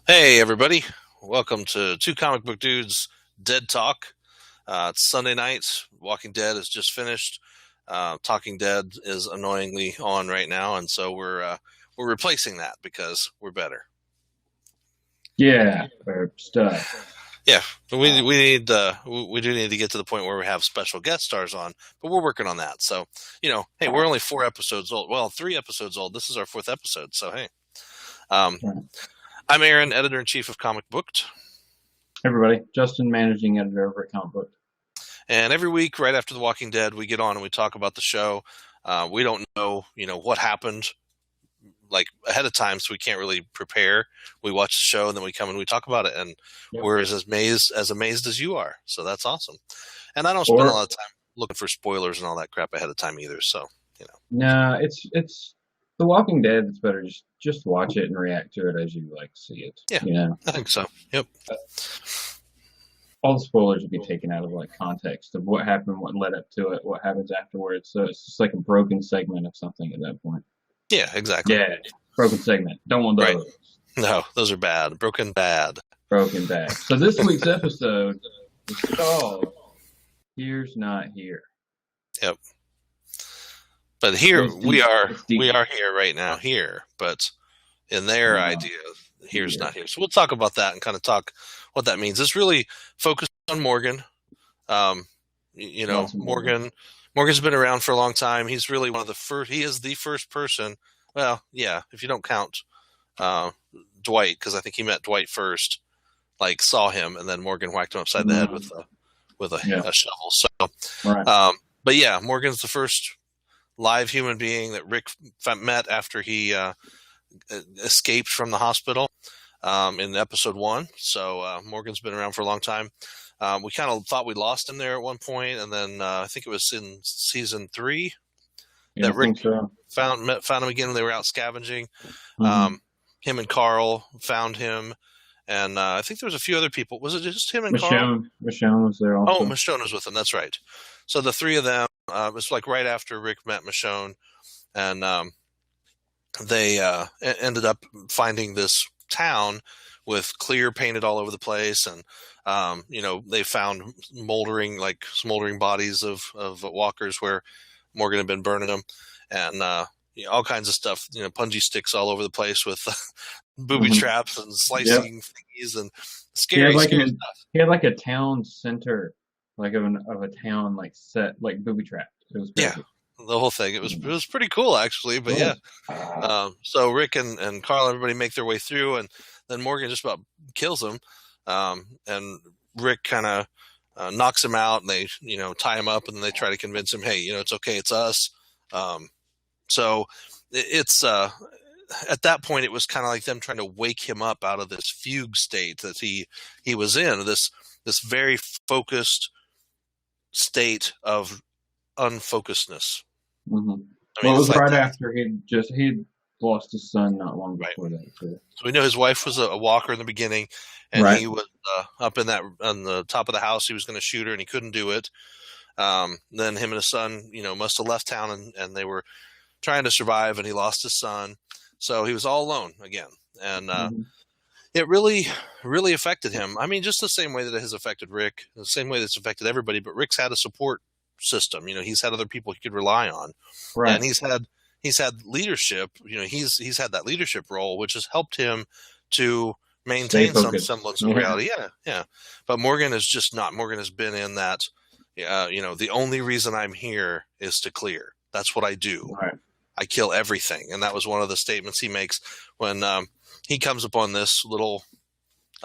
Hey, everybody. Welcome to Two Comic Book Dudes Dead Talk. It's Sunday night. Walking Dead is just finished. Talking Dead is annoyingly on right now, and so we're replacing that because we're better. Yeah, or stuff. Yeah, we do need to get to the point where we have special guest stars on, but we're working on that. So, hey, we're only 4 episodes old. Well, 3 episodes old. This is our 4th episode. So, hey, um, Right. I'm Aaron, editor in chief of Comic Booked. Everybody, Justin, managing editor over at Comic Book. And every week, right after The Walking Dead, we get on and we talk about the show. We don't know, what happened like ahead of time, so we can't really prepare. We watch the show and then we come and we talk about it, and Yep. we're as amazed as you are. So that's awesome. And I don't spend a Or lot of time looking for spoilers and all that crap ahead of time either. So no, it's The Walking Dead. It's better just watch it and react to it as you see it. yeah, I think so. Yep. All the spoilers will be taken out of context of what happened, what led up to it, what happens afterwards. So it's just like a broken segment of something at that point. Yeah, exactly. Yeah, broken segment. Don't want those. Right. No, those are bad. Broken bad. Broken bad. So this week's episode is called "Here's Not Here." Yep. But here It's we deep. are. It's deep. We are here right now. Here, but in their Yeah. idea, here's Yeah. not here. So we'll talk about that and kind of talk what that means. It's really focused on Morgan. Lots of Morgan's been around for a long time. He's really one of the first. He is the first person. Well, yeah, if you don't count Dwight, because I think he met Dwight first. Like saw him, and then Morgan whacked him upside the head with a shovel. So, Right. but yeah, Morgan's the first live human being that Rick met after he escaped from the hospital in episode 1. So Morgan's been around for a long time. We kind of thought we lost him there at one point, and then I think it was in season 3 Yeah, that Rick so. found him again when they were out scavenging. Mm-hmm. Him and Carl found him, and I think there was a few other people. Was it just him and Carl? Michonne was there also. Oh, Michonne was with him. That's right. So the three of them. It was like right after Rick met Michonne, and they ended up finding this town with clear painted all over the place, and they found smoldering bodies of walkers where Morgan had been burning them, and all kinds of stuff. Punji sticks all over the place with booby traps and slicing thingies and scary stuff. He had like a town center, of a town set booby trapped. It was crazy. Yeah. The whole thing. It was pretty cool actually, but yeah. So Rick and Carl, everybody make their way through, and then Morgan just about kills him, and Rick kind of knocks him out, and they tie him up, and then they try to convince him, hey, it's okay, it's us. So it's at that point it was kind of like them trying to wake him up out of this fugue state that he was in, this very focused state of unfocusedness. Mm-hmm. It was right after he'd lost his son not long before that too. So we know his wife was a walker in the beginning, and he was up on the top of the house. He was going to shoot her, and he couldn't do it. Then him and his son, must have left town, and they were trying to survive, and he lost his son. So he was all alone again, and it really, really affected him. I mean, just the same way that it has affected Rick, the same way that's affected everybody. But Rick's had a support system. He's had other people he could rely on, right? And he's had leadership. He's had that leadership role, which has helped him to maintain some semblance of reality. Yeah. But Morgan is just not. Morgan has been in that. The only reason I'm here is to clear. That's what I do. Right. I kill everything, and that was one of the statements he makes when he comes upon this little.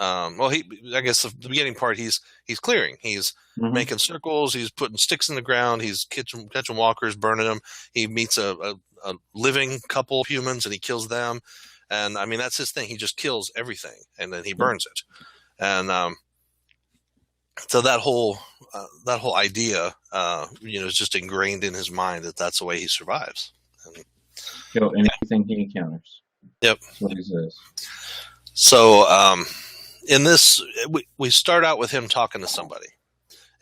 I guess the beginning part he's clearing. He's making circles. He's putting sticks in the ground. He's catching walkers, burning them. He meets a living couple of humans and he kills them. And I mean, that's his thing. He just kills everything and then he burns it. And so that whole idea, is just ingrained in his mind that that's the way he survives. And, kill anything he encounters. Yep. That's what he says. So in this, we start out with him talking to somebody,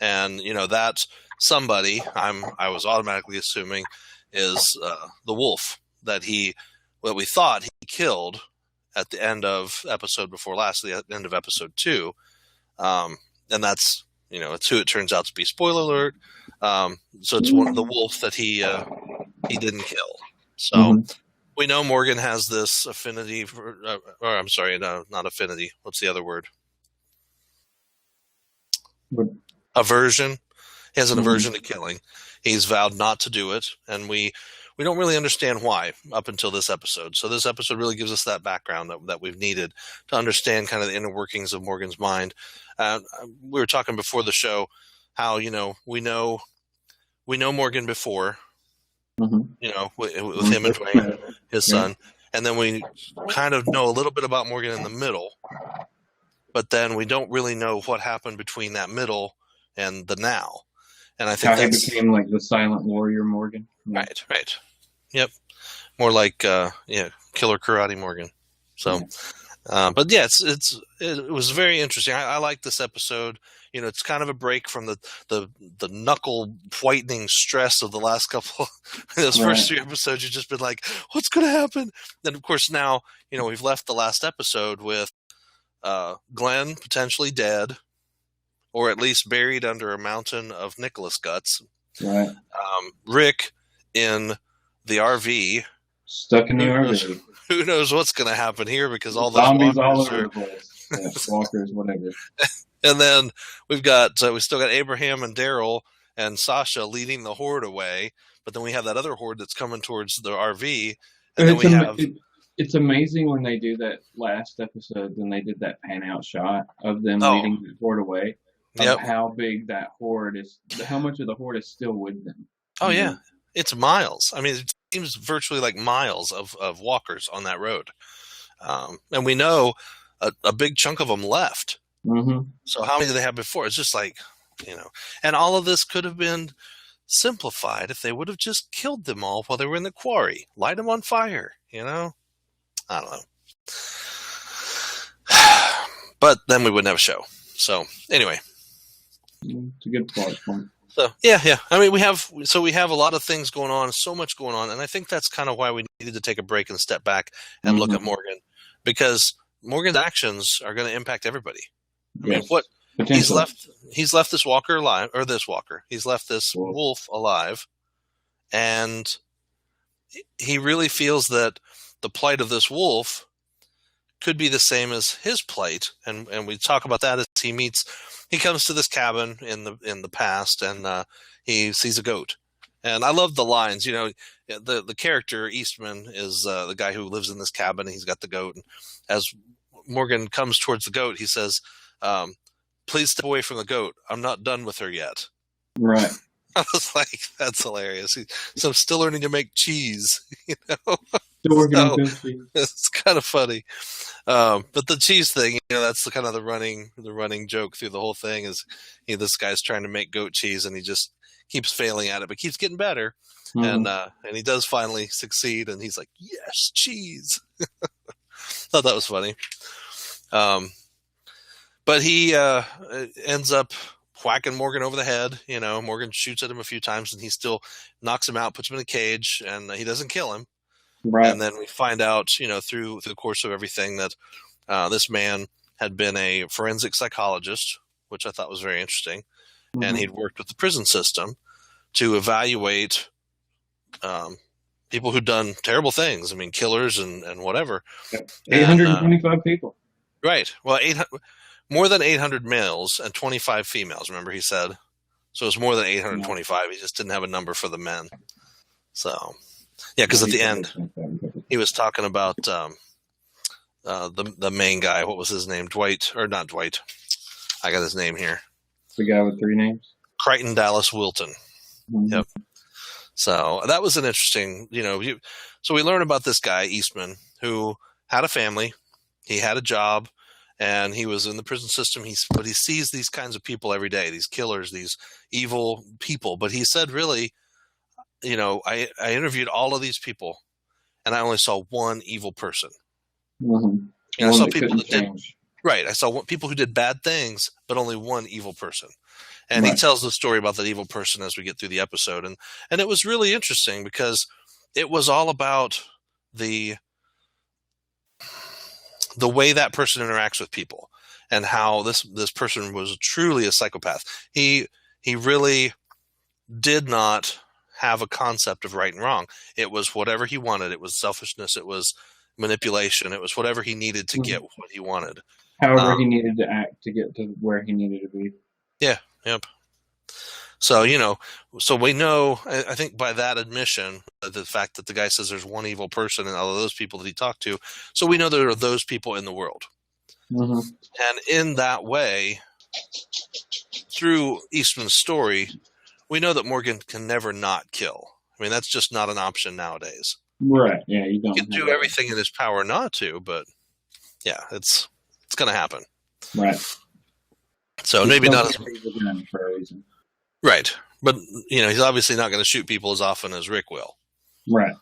and that somebody I was automatically assuming is the wolf that we thought he killed, at the end of episode before last, the end of episode 2. And that's, it's who it turns out to be. Spoiler alert. So it's the wolf that he didn't kill. So we know Morgan has this affinity for, or I'm sorry, no, not affinity. What's the other word? Aversion. He has an aversion to killing. He's vowed not to do it, and we don't really understand why up until this episode. So this episode really gives us that background that we've needed to understand kind of the inner workings of Morgan's mind. We were talking before the show how we know Morgan before, with him and Dwayne, his son, and then we kind of know a little bit about Morgan in the middle, but then we don't really know what happened between that middle and the now. And I think how he became like the silent warrior Morgan. Right. Yep. More like Killer Karate Morgan. So, but yeah, it was very interesting. I like this episode. It's kind of a break from the knuckle whitening stress of the last couple those first 3 episodes. You've just been like, what's going to happen? Then of course now we've left the last episode with Glenn potentially dead, or at least buried under a mountain of Nicholas guts. Right. Rick in the RV. Stuck in the RV. Who knows what's going to happen here because all those zombies walkers all over the place. Yeah, walkers, whatever. And then we still got Abraham and Daryl and Sasha leading the horde away. But then we have that other horde that's coming towards the RV. And then it's amazing when they do that last episode, when they did that pan out shot of them leading the horde away. How big that horde is, how much of the horde is still with them. Oh, yeah. It's miles. I mean, it seems virtually like miles of walkers on that road. And we know a big chunk of them left. So how many did they have before? It's just like, and all of this could have been simplified if they would have just killed them all while they were in the quarry. Light them on fire, I don't know. But then we wouldn't have a show. So anyway. It's a good plot point. So yeah. I mean, we have a lot of things going on, so much going on, and I think that's kind of why we needed to take a break and step back and look at Morgan, because Morgan's actions are going to impact everybody. I mean, what he's left this walker alive, or this walker. He's left this wolf alive, and he really feels that the plight of this wolf could be the same as his plight, and we talk about that as he comes to this cabin in the past, and he sees a goat. And I love the lines. The character Eastman is the guy who lives in this cabin, and he's got the goat. And as Morgan comes towards the goat, he says, "Please step away from the goat. I'm not done with her yet." Right. I was like, that's hilarious. So I'm still learning to make cheese, Still working on cheese. It's kind of funny. But the cheese thing, that's the kind of the running joke through the whole thing is, this guy's trying to make goat cheese and he just keeps failing at it, but keeps getting better. And he does finally succeed, and he's like, yes, cheese. Thought that was funny. But he ends up whacking Morgan over the head. Morgan shoots at him a few times, and he still knocks him out, puts him in a cage, and he doesn't kill him. Right. And then we find out, through the course of everything that this man had been a forensic psychologist, which I thought was very interesting. And he'd worked with the prison system to evaluate people who'd done terrible things. I mean, killers and whatever. 825 people. Right. Well, more than 800 males and 25 females, remember he said. So it was more than 825. He just didn't have a number for the men. So, yeah, because at the end, he was talking about the main guy. What was his name? Dwight, or not Dwight. I got his name here. The guy with 3 names? Crichton Dallas Wilton. Yep. So that was an interesting, so we learn about this guy, Eastman, who had a family. He had a job. And he was in the prison system. But he sees these kinds of people every day, these killers, these evil people. But he said, really, I interviewed all of these people, and I only saw one evil person. I saw people that did right. I saw people who did bad things, but only one evil person. And he tells the story about that evil person as we get through the episode, and it was really interesting because it was all about the the way that person interacts with people, and how this person was truly a psychopath. He really did not have a concept of right and wrong. It was whatever he wanted. It was selfishness. It was manipulation. It was whatever he needed to get what he wanted. However he needed to act to get to where he needed to be. Yeah. Yep. So, so we know, I think by that admission, the fact that the guy says there's one evil person and all of those people that he talked to, so we know there are those people in the world. Mm-hmm. And in that way, through Eastman's story, we know that Morgan can never not kill. I mean, that's just not an option nowadays. Right. Yeah, you don't. He can do everything in his power not to, but yeah, it's going to happen. Right. So maybe not as for a reason. Right. But he's obviously not going to shoot people as often as Rick will. Right.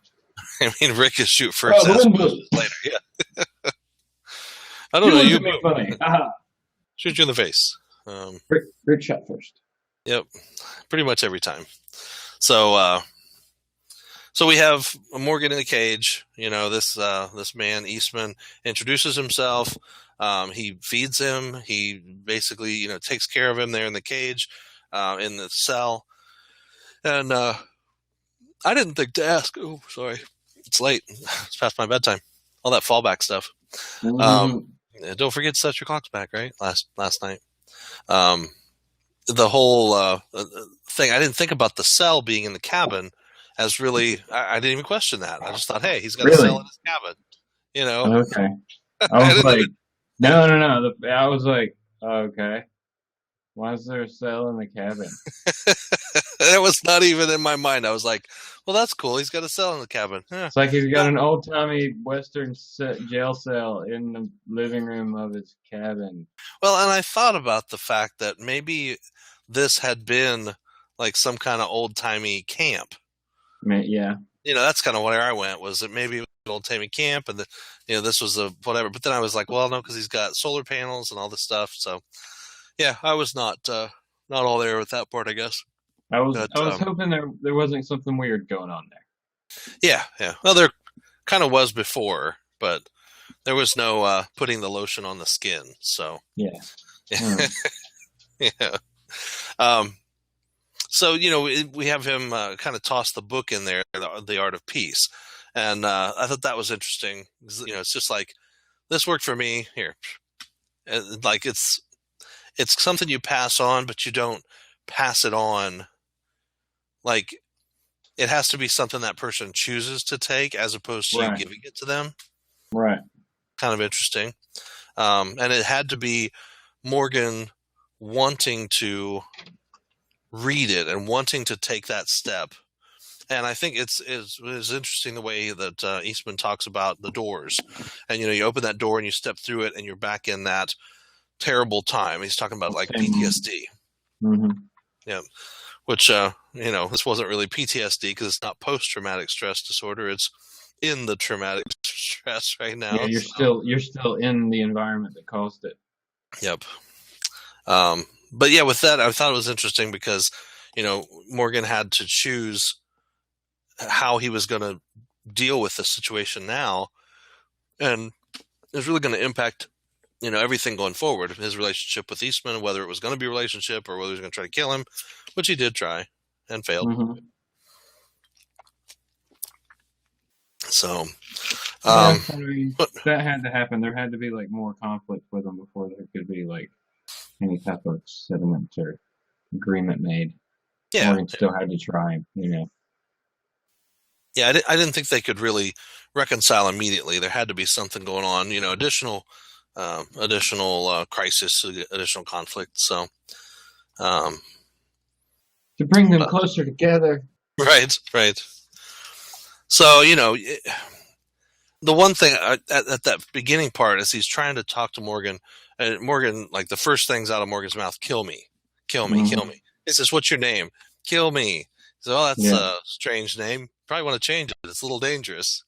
I mean, Rick is shoot first, ask later. Yeah. I don't know. You make funny. Shoot you in the face. Rick shot first. Yep. Pretty much every time. So we have Morgan in the cage. This man Eastman introduces himself. He feeds him. He basically, takes care of him there in the cage, in the cell. And I didn't think to ask. Oh, sorry, it's late. It's past my bedtime. All that fallback stuff. Don't forget to set your clocks back. Right, last night. The whole thing. I didn't think about the cell being in the cabin as really. I didn't even question that. I just thought, hey, he's got a cell in his cabin. Okay. I was like, no. I was like, okay. Why is there a cell in the cabin? It was not even in my mind. I was like, well, that's cool. He's got a cell in the cabin. It's like he's got an old-timey Western jail cell in the living room of his cabin. Well, and I thought about the fact that maybe this had been like some kind of old-timey camp. Yeah. That's kind of where I went, was that maybe it was an old-timey camp, and this was a whatever. But then I was like, well, no, because he's got solar panels and all this stuff. So, yeah, I was not all there with that part, I guess. I was hoping there wasn't something weird going on there. Yeah. Well, there kind of was before, but there was no putting the lotion on the skin. So yeah. Yeah. So we have him kind of toss the book in there, The Art of Peace, and I thought that was interesting. It's just like, this worked for me here. Like it's something you pass on, but you don't pass it on. Like, it has to be something that person chooses to take as opposed to you giving it to them. Right. Kind of interesting. And it had to be Morgan wanting to read it and wanting to take that step. And I think it's interesting the way that Eastman talks about the doors. And, you open that door and you step through it and you're back in that terrible time. He's talking about like PTSD. Mm-hmm. Yeah. Which, this wasn't really PTSD because it's not post-traumatic stress disorder. It's in the traumatic stress right now. Yeah, you're still in the environment that caused it. Yep. But yeah, with that, I thought it was interesting because, Morgan had to choose how he was going to deal with the situation now. And it's really going to impact, everything going forward. His relationship with Eastman, whether it was going to be a relationship or whether he was going to try to kill him, which he did try and failed. Mm-hmm. So, that had to happen. There had to be like more conflict with him before there could be like any type of settlement or agreement made. Yeah. Morgan still had to try, Yeah, I didn't think they could really reconcile immediately. There had to be something going on, additional crisis, additional conflict. So, to bring them closer together. Right. So, the one thing at that beginning part is he's trying to talk to Morgan, and Morgan, like, the first thing's out of Morgan's mouth, kill me. He says, what's your name? Kill me. So, oh, that's a strange name. Probably want to change it. It's a little dangerous.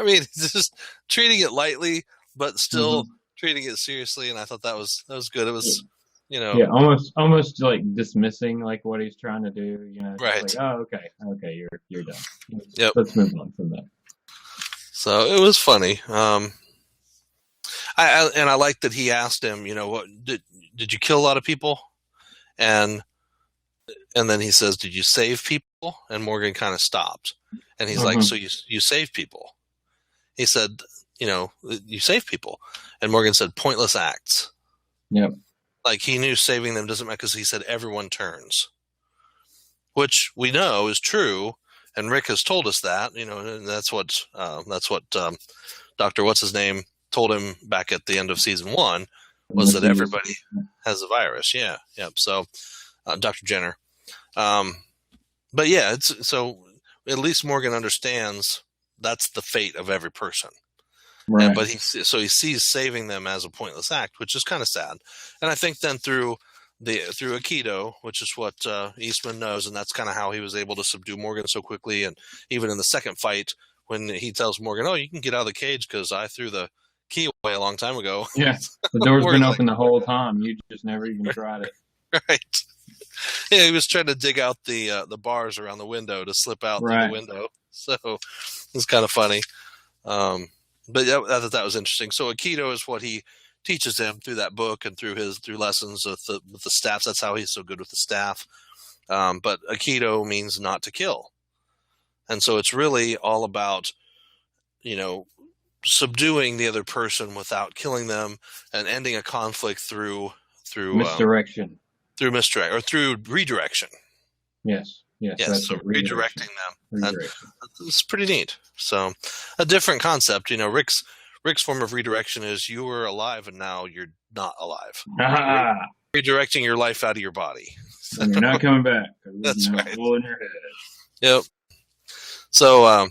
He's just treating it lightly, but still treating it seriously. And I thought that was good. It was, yeah, almost like dismissing like what he's trying to do. Right. Like, oh, okay, you're done. Yep. Let's move on from that. So it was funny. I like that he asked him, what did you kill a lot of people? And then he says, did you save people? And Morgan kind of stopped. And he's like, so you save people? He said, you save people. And Morgan said, pointless acts. Yep. Like he knew saving them doesn't matter because he said everyone turns, which we know is true. And Rick has told us that, and that's what Dr. What's his name told him back at the end of season 1 was that everybody has a virus. Yeah. Yep. So, Dr. Jenner. But yeah, so at least Morgan understands that's the fate of every person. Right. But he sees saving them as a pointless act, which is kind of sad. And I think then through Aikido, which is what Eastman knows, and that's kind of how he was able to subdue Morgan so quickly. And even in the second fight, when he tells Morgan, "Oh, you can get out of the cage because I threw the key away a long time ago." Yeah, the door's been open the whole time. You just never even tried it. Right. Yeah, he was trying to dig out the bars around the window to slip out through the window. So it's kind of funny. But yeah, I thought that was interesting. So Aikido is what he teaches him through that book and through lessons with the staffs. That's how he's so good with the staff. But Aikido means not to kill. And so it's really all about, subduing the other person without killing them and ending a conflict through misdirection. Through misdirect or through redirection. Yes. So redirecting them. It's pretty neat. So a different concept. Rick's form of redirection is you were alive and now you're not alive. Redirecting your life out of your body. And you're not coming back. That's right. Hole in your head. Yep. So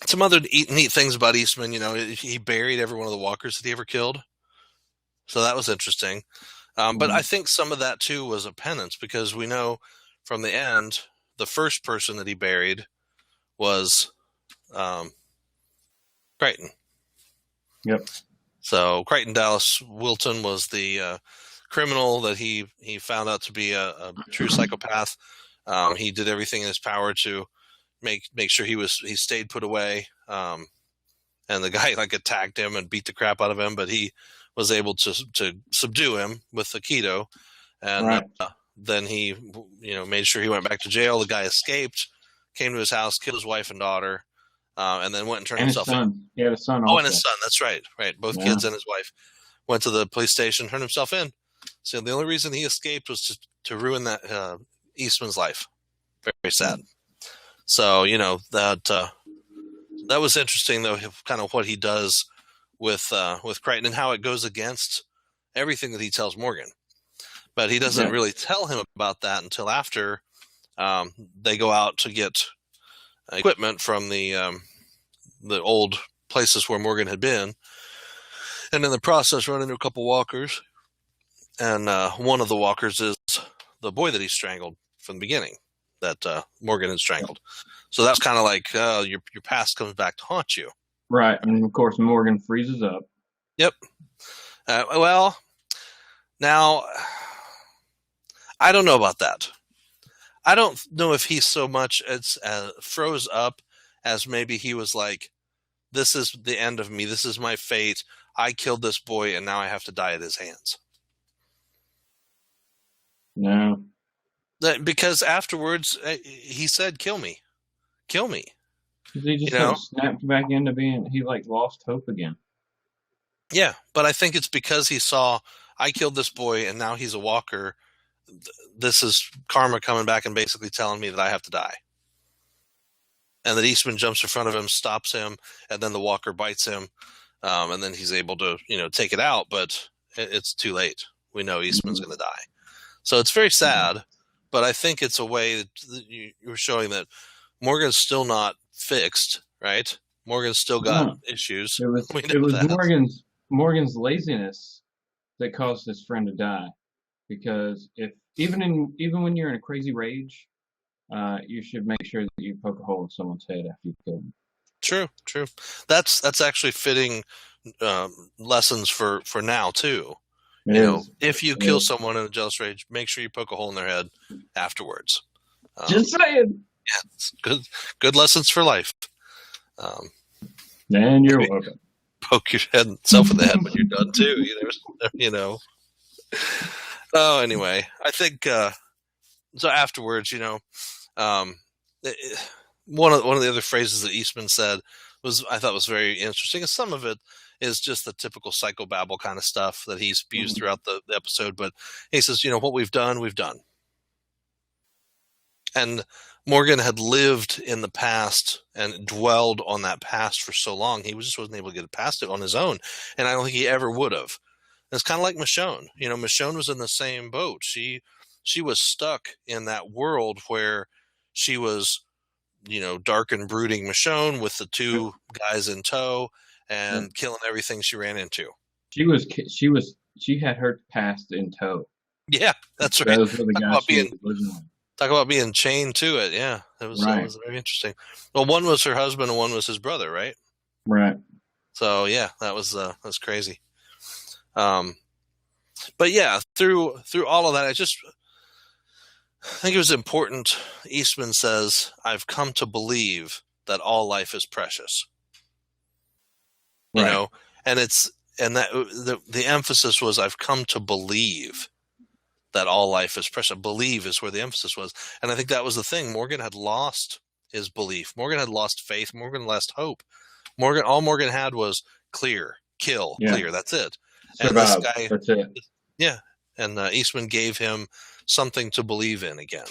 some other neat things about Eastman, he buried every one of the walkers that he ever killed. So that was interesting. But I think some of that too was a penance because we know from the end, the first person that he buried was Crichton. Yep. So Crichton Dallas Wilton was the criminal that he found out to be a true psychopath. He did everything in his power to make sure he stayed put away. And the guy attacked him and beat the crap out of him, but he was able to subdue him with Aikido. And then he, made sure he went back to jail. The guy escaped, came to his house, killed his wife and daughter, and then went and turned himself in. He had a son. Oh, and his son. That's right. Right. Both kids and his wife went to the police station, turned himself in. So the only reason he escaped was to ruin that Eastman's life. Very, very sad. So that was interesting, though, kind of what he does with Crichton and how it goes against everything that he tells Morgan. But he doesn't really tell him about that until after they go out to get equipment from the old places where Morgan had been. And in the process, run into a couple walkers. And one of the walkers is the boy that he strangled from the beginning, that Morgan had strangled. So that's kind of like your past comes back to haunt you. Right. And, of course, Morgan freezes up. Yep. Well, now, I don't know about that. I don't know if he's so much as froze up as maybe he was like, this is the end of me. This is my fate. I killed this boy, and now I have to die at his hands. No. Because afterwards, he said, kill me. Kill me. He just kind of snapped back into being, he lost hope again. Yeah, but I think it's because he saw, I killed this boy, and now he's a walker. This is karma coming back and basically telling me that I have to die. And that Eastman jumps in front of him, stops him, and then the walker bites him. And then he's able to, take it out, but it's too late. We know Eastman's going to die. So it's very sad, but I think it's a way that you're showing that Morgan's still not fixed, right? Morgan's still got issues. It was Morgan's laziness that caused his friend to die. Because if even when you're in a crazy rage, you should make sure that you poke a hole in someone's head after you kill them. True. That's actually fitting lessons for now too. If you kill someone in a jealous rage, make sure you poke a hole in their head afterwards. Just saying. Yeah, it's good lessons for life. And you're welcome. Poke yourself in the head when you're done too. You know. Oh, anyway, I think so. Afterwards, one of the other phrases that Eastman said I thought was very interesting, and some of it is just the typical psychobabble kind of stuff that he spews throughout the episode. But he says, what we've done, we've done. And Morgan had lived in the past and dwelled on that past for so long, he just wasn't able to get past it on his own. And I don't think he ever would have. It's kind of like Michonne. Michonne was in the same boat. She was stuck in that world where she was, dark and brooding Michonne with the two guys in tow and killing everything she ran into. She had her past in tow. Yeah, that's right. Those were the guys talk about being chained to it. Yeah, it was very interesting. Well, one was her husband and one was his brother, right? Right. So yeah, that's crazy. But yeah, through all of that, I think it was important. Eastman says, "I've come to believe that all life is precious." Right. And the emphasis was, "I've come to believe that all life is precious." Believe is where the emphasis was, and I think that was the thing. Morgan had lost his belief. Morgan had lost faith. Morgan lost hope. All Morgan had was clear, kill, clear. That's it. Survive. And this guy, that's it. Yeah, and Eastman gave him something to believe in again.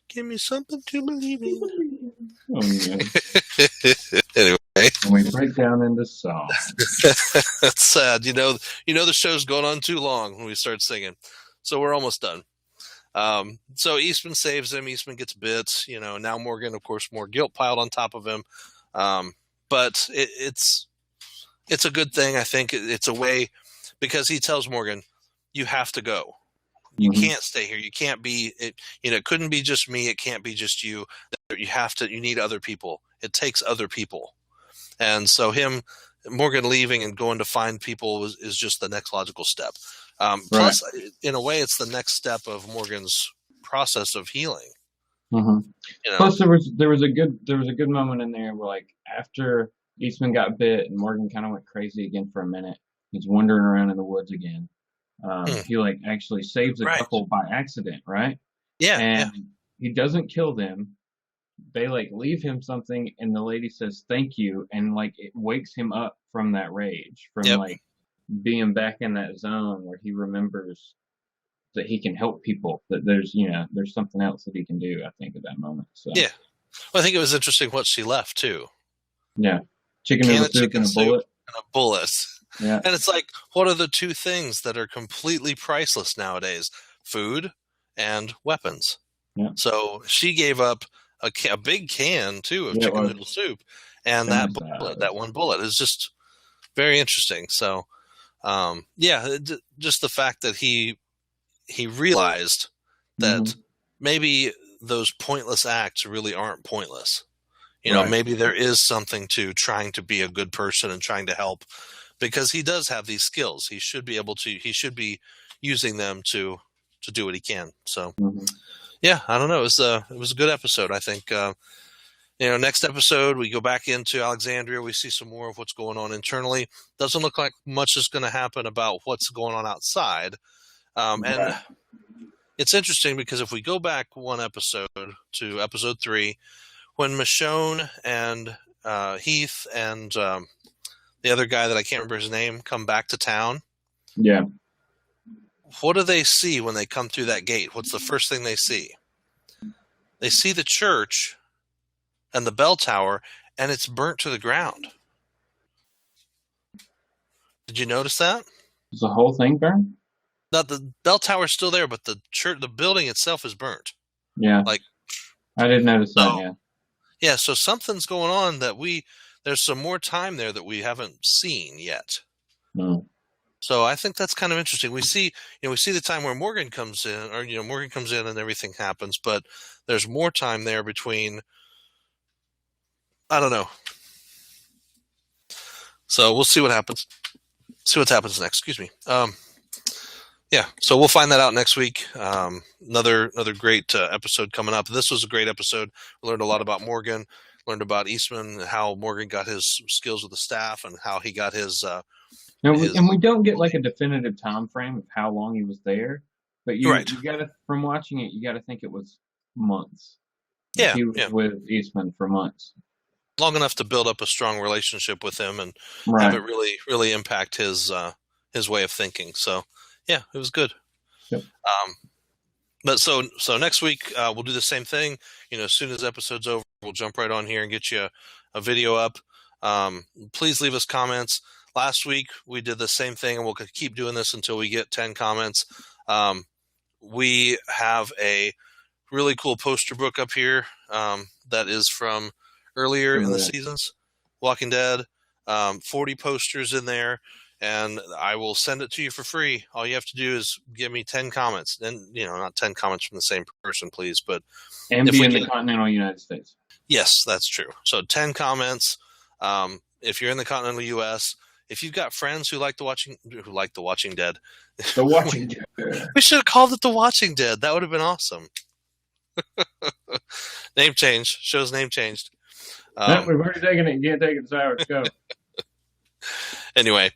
Give me something to believe in. Oh, yeah. Anyway, and we break down into song. That's sad. The show's going on too long when we start singing, so we're almost done. So Eastman saves him. Eastman gets bit. Now Morgan, of course, more guilt piled on top of him. But it's a good thing. I think it's a way, because he tells Morgan, "You have to go. You can't stay here. You can't be it. It couldn't be just me. It can't be just you. You need other people. It takes other people." And so Morgan leaving and going to find people is just the next logical step. Plus, in a way, it's the next step of Morgan's process of healing. Mm-hmm. Plus, there was a good moment in there where, like, after Eastman got bit and Morgan kind of went crazy again for a minute, he's wandering around in the woods again. He actually saves a couple by accident, right? Yeah. And he doesn't kill them. They leave him something, and the lady says thank you, and it wakes him up from that rage, from being back in that zone where he remembers that he can help people, that there's something else that he can do, I think, at that moment. So yeah. Well, I think it was interesting what she left too. Yeah. Chicken soup and a bullet. And a bullet. Yeah. And it's like, what are the two things that are completely priceless nowadays? Food and weapons. Yeah. So she gave up a big can too of chicken noodle soup, and that one bullet is just very interesting. So, just the fact that he realized that maybe those pointless acts really aren't pointless. Maybe there is something to trying to be a good person and trying to help, because he does have these skills. He should be using them to do what he can. So, yeah, I don't know. It was a good episode. I think, next episode we go back into Alexandria. We see some more of what's going on internally. Doesn't look like much is going to happen about what's going on outside. And it's interesting because if we go back one episode to episode 3, when Michonne and Heath and the other guy that I can't remember his name come back to town. Yeah. What do they see when they come through that gate? What's the first thing they see? They see the church and the bell tower, and it's burnt to the ground. Did you notice that? Is the whole thing burned? No, the bell tower's still there, but the building itself is burnt. Yeah. I didn't notice that, yeah. Yeah, so something's going on there's some more time there that we haven't seen yet. No. So I think that's kind of interesting. We see the time where Morgan comes in, or Morgan comes in and everything happens, but there's more time there between. I don't know. So we'll see what happens. See what happens next. Excuse me. Yeah. So we'll find that out next week. Another great episode coming up. This was a great episode. We learned a lot about Morgan. learned about Eastman, how Morgan got his skills with the staff, and how he got his. And we don't get like a definitive time frame of how long he was there, but you Right. gotta, from watching it, you gotta think it was months. Yeah, He was yeah. with Eastman for months. Long enough to build up a strong relationship with him and have Right. it really impact his way of thinking. So yeah, it was good. Yep. But so next week we'll do the same thing. As soon as episode's over, we'll jump right on here and get you a video up. Please leave us comments. Last week we did the same thing, and we'll keep doing this until we get 10 comments. We have a really cool poster book up here that is from earlier in the seasons, Walking Dead. 40 posters in there, and I will send it to you for free. All you have to do is give me 10 comments, and not 10 comments from the same person, please, but and be in the continental United States. Yes, that's true. So 10 comments. If you're in the continental U.S., if you've got friends who like The Watching Dead, The Watching Dead. We should have called it The Watching Dead. That would have been awesome. Name change. Show's name changed. No, we've already taken it. You can't take it sour. Let's go. Anyway,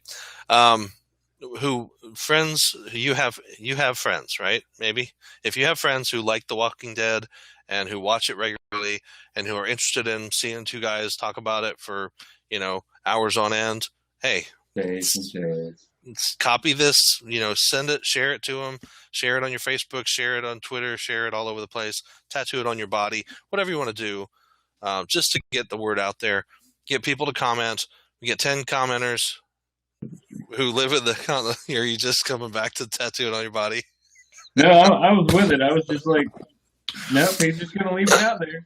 you have friends, right? Maybe if you have friends who like The Walking Dead and who watch it regularly and who are interested in seeing two guys talk about it for hours on end, hey, copy this, send it, share it to them, share it on your Facebook, share it on Twitter, share it all over the place, tattoo it on your body, whatever you want to do, just to get the word out there, get people to comment. We get 10 commenters who live in the continent. Are you just coming back to tattoo it on your body? No, I was with it. I was just like, nope, he's just going to leave it out there.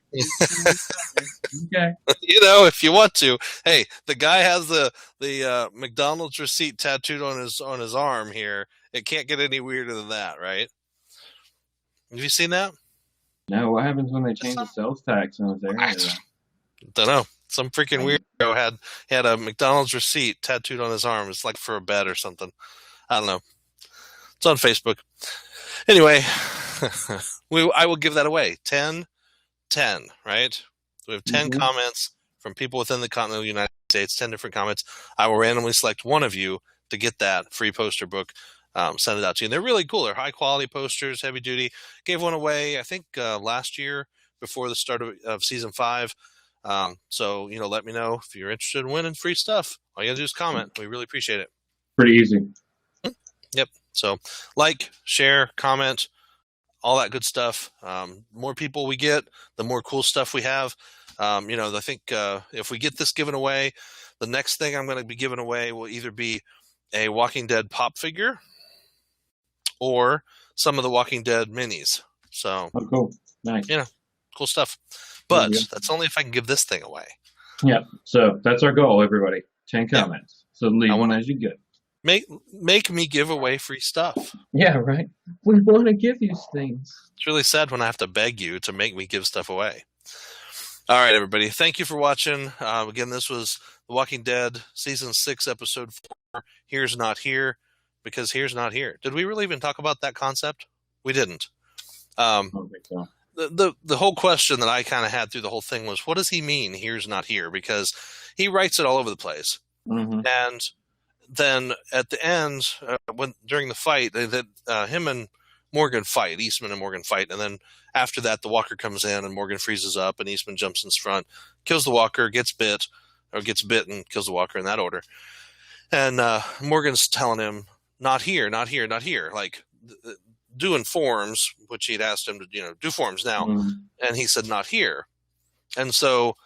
Okay. If you want to. Hey, the guy has the McDonald's receipt tattooed on his arm here. It can't get any weirder than that, right? Have you seen that? No, what happens when they change the sales tax in this area? Don't know. Some freaking weirdo had a McDonald's receipt tattooed on his arm. It's like for a bet or something. I don't know. It's on Facebook. Anyway, I will give that away. 10, right? We have 10 comments from people within the continental United States, 10 different comments. I will randomly select one of you to get that free poster book. Send it out to you. And they're really cool. They're high quality posters, heavy duty. Gave one away, I think, last year before the start of season 5. So, let me know if you're interested in winning free stuff. All you gotta do is comment. We really appreciate it. Pretty easy. Yep. So like, share, comment, all that good stuff. More people we get, the more cool stuff we have. I think if we get this given away, the next thing I'm going to be giving away will either be a Walking Dead pop figure or some of the Walking Dead minis. So, cool. Nice. Cool stuff. But that's only if I can give this thing away. Yeah. So that's our goal, everybody. 10 comments. So leave one as you get. Make me give away free stuff. Yeah, right. We want to give you things. It's really sad when I have to beg you to make me give stuff away. All right, everybody. Thank you for watching. Again, this was The Walking Dead, Season 6, Episode 4, Here's Not Here, because here's not here. Did we really even talk about that concept? We didn't. I don't think so. The whole question that I kind of had through the whole thing was, what does he mean, here's not here? Because he writes it all over the place. Mm-hmm. And then at the end, during the fight, him and Morgan fight, Eastman and Morgan fight, and then after that, the walker comes in and Morgan freezes up, and Eastman jumps in front, kills the walker, gets bitten, kills the walker in that order. And Morgan's telling him, not here, not here, not here, like doing forms, which he'd asked him to, do forms now, and he said, not here. And so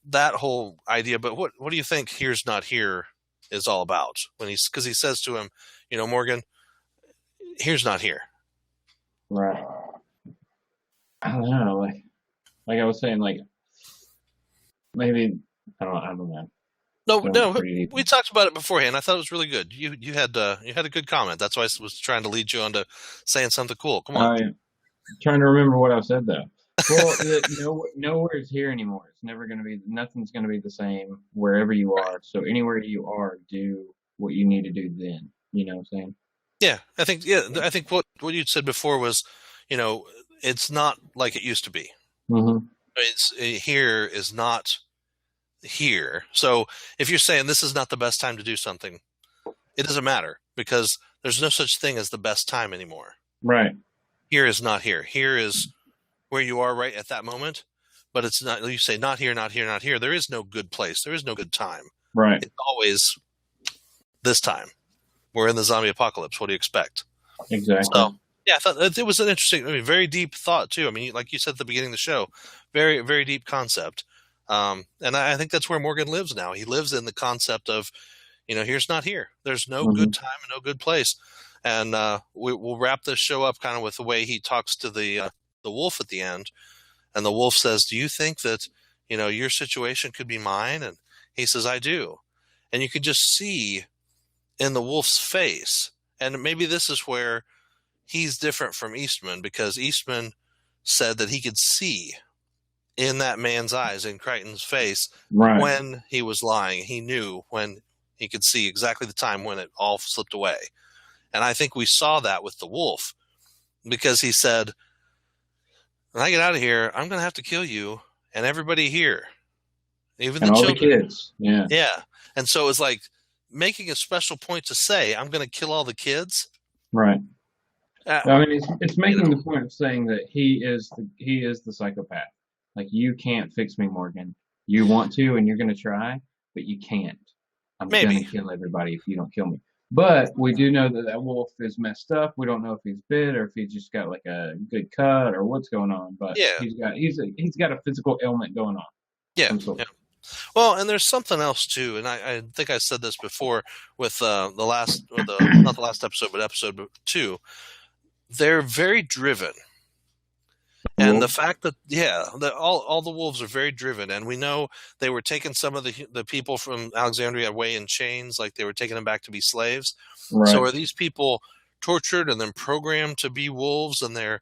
that whole idea, but what do you think here's not here is all about? Because he says to him, Morgan, here's not here. Right. I don't know. Like I was saying, maybe I don't know. No, we talked about it beforehand. I thought it was really good. You had a good comment. That's why I was trying to lead you on to saying something cool. Come on. I'm trying to remember what I said though. Well, nowhere is here anymore. It's never going to be. Nothing's going to be the same wherever you are. So anywhere you are, do what you need to do then. You know what I'm saying? Yeah, I think what you said before was, it's not like it used to be. Mm-hmm. Here is not here. So if you're saying this is not the best time to do something, it doesn't matter, because there's no such thing as the best time anymore. Right. Here is not here. Here is where you are right at that moment, but it's not. You say not here, not here, not here. There is no good place. There is no good time. Right. It's always this time. We're in the zombie apocalypse. What do you expect? Exactly. So, yeah, I thought it was an interesting, very deep thought too. I mean, like you said at the beginning of the show, very, very deep concept. And I think that's where Morgan lives now. He lives in the concept of, here's not here. There's no good time and no good place. And we'll wrap this show up kind of with the way he talks to the wolf at the end. And the wolf says, "Do you think that, your situation could be mine?" And he says, "I do." And you could just see in the wolf's face. And maybe this is where he's different from Eastman, because Eastman said that he could see in that man's eyes, in Crichton's face, when he was lying. He knew when he could see exactly the time when it all slipped away. And I think we saw that with the wolf, because he said, "When I get out of here, I'm going to have to kill you and everybody here, even the children." The kids. Yeah. Yeah. And so it was like making a special point to say, "I'm going to kill all the kids." Right. I mean, it's making the point of saying that he is the psychopath. Like, you can't fix me, Morgan. You want to, and you're going to try, but you can't. I'm going to kill everybody if you don't kill me. But we do know that wolf is messed up. We don't know if he's bit or if he just got like a good cut or what's going on. But he's got a physical ailment going on. Yeah. Well, and there's something else too, and I think I said this before with not the last episode, but episode 2. They're very driven. And the fact that, that all the wolves are very driven, and we know they were taking some of the people from Alexandria away in chains, like they were taking them back to be slaves. Right. So are these people tortured and then programmed to be wolves? And they're,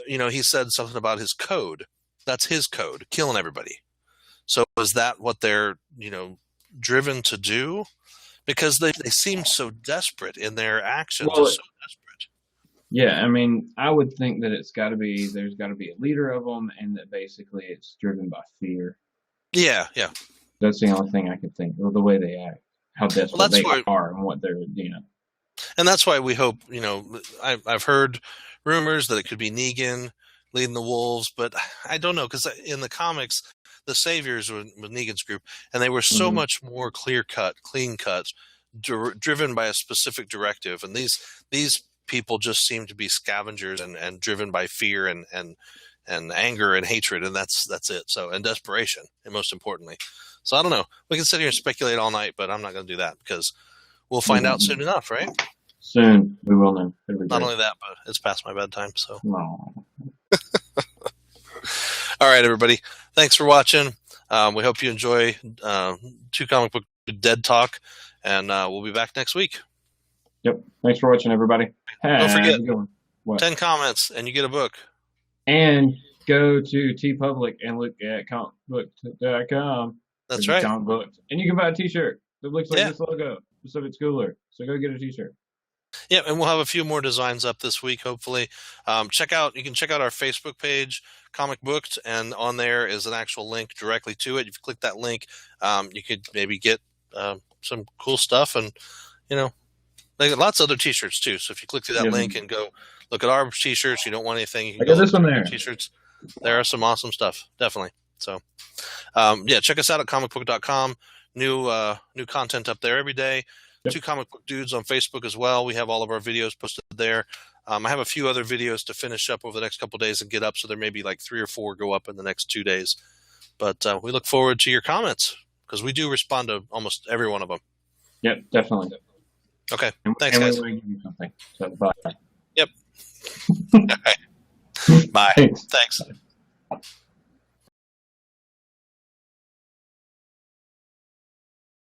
he said something about his code. That's his code, killing everybody. So is that what they're, driven to do? Because they seem so desperate in their actions. So desperate. Yeah, I mean, I would think that there's got to be a leader of them, and that basically it's driven by fear. Yeah. That's the only thing I could think of, the way they act, how desperate they are, and what they're, And that's why we hope, I've heard rumors that it could be Negan leading the wolves, but I don't know, because in the comics, the Saviors were with Negan's group, and they were so much more clean-cut, driven by a specific directive, and these people just seem to be scavengers and driven by fear and anger and hatred, and that's it. So, and desperation, and most importantly. So I don't know. We can sit here and speculate all night, but I'm not going to do that, because we'll find out soon enough, right? Soon we will know. Not only that, but it's past my bedtime. So. No. All right, everybody. Thanks for watching. We hope you enjoy 2 Comic Book Dead Talk, and we'll be back next week. Yep. Thanks for watching, everybody. Don't forget, 10 comments and you get a book. And go to TeePublic and look at comicbook.com. That's right. Comic books. And you can buy a t-shirt that looks like this logo, so it's cooler. So go get a t-shirt. Yeah, and we'll have a few more designs up this week, hopefully. You can check out our Facebook page, Comic Booked, and on there is an actual link directly to it. If you click that link, you could maybe get some cool stuff, and, they got lots of other t-shirts too. So if you click through that link and go look at our t-shirts, you don't want anything, you can go this one there. T-shirts. There are some awesome stuff, definitely. So, check us out at comicbook.com. New content up there every day. Yep. 2 Comic Book Dudes on Facebook as well. We have all of our videos posted there. I have a few other videos to finish up over the next couple of days and get up. So there may be like 3 or 4 go up in the next 2 days. But we look forward to your comments, because we do respond to almost every one of them. Yep, definitely. Okay. Thanks, guys. Give you something. So bye. Yep. Bye. Thanks.